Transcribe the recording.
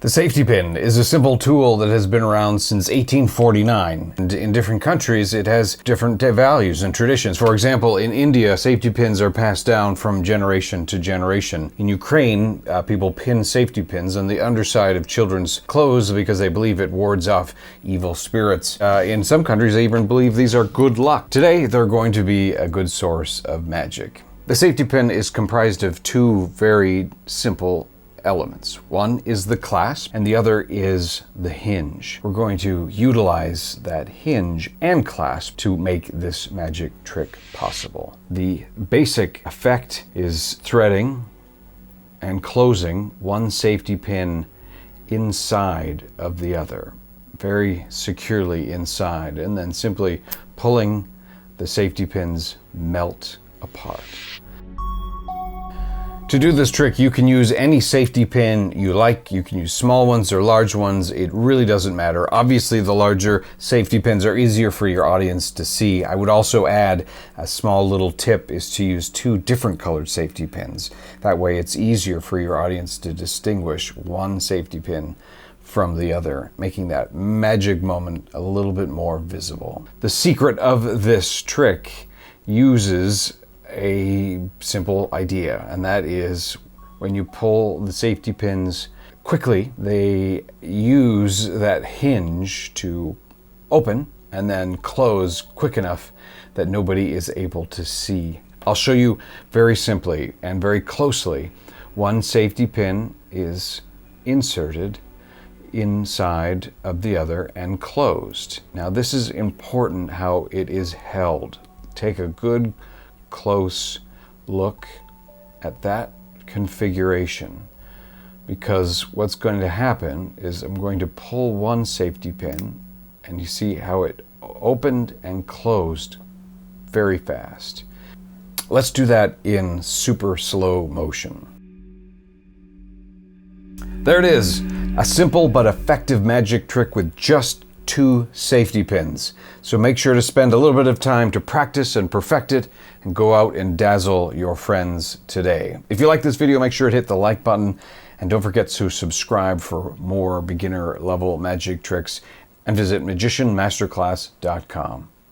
The safety pin is a simple tool that has been around since 1849, and in different countries it has different values and traditions. For example, in India, safety pins are passed down from generation to generation. In Ukraine, people pin safety pins on the underside of children's clothes because they believe it wards off evil spirits. In some countries, they even believe these are good luck. Today, they're going to be a good source of magic. The safety pin is comprised of two very simple elements. One is the clasp and the other is the hinge. We're going to utilize that hinge and clasp to make this magic trick possible. The basic effect is threading and closing one safety pin inside of the other, very securely inside, and then simply pulling the safety pins melt apart. To do this trick, you can use any safety pin you like. You can use small ones or large ones. It really doesn't matter. Obviously, the larger safety pins are easier for your audience to see. I would also add a small little tip is to use two different colored safety pins. That way it's easier for your audience to distinguish one safety pin from the other, making that magic moment a little bit more visible. The secret of this trick uses a simple idea, and that is when you pull the safety pins quickly, they use that hinge to open and then close quick enough that nobody is able to see. I'll show you very simply and very closely. One safety pin is inserted inside of the other and closed. Now this is important how it is held. Take a good close look at that configuration, because what's going to happen is I'm going to pull one safety pin and you see how it opened and closed very fast. Let's do that in super slow motion. There it is, a simple but effective magic trick with just two safety pins. So make sure to spend a little bit of time to practice and perfect it and go out and dazzle your friends today. If you like this video, make sure to hit the like button and don't forget to subscribe for more beginner level magic tricks and visit magicianmasterclass.com.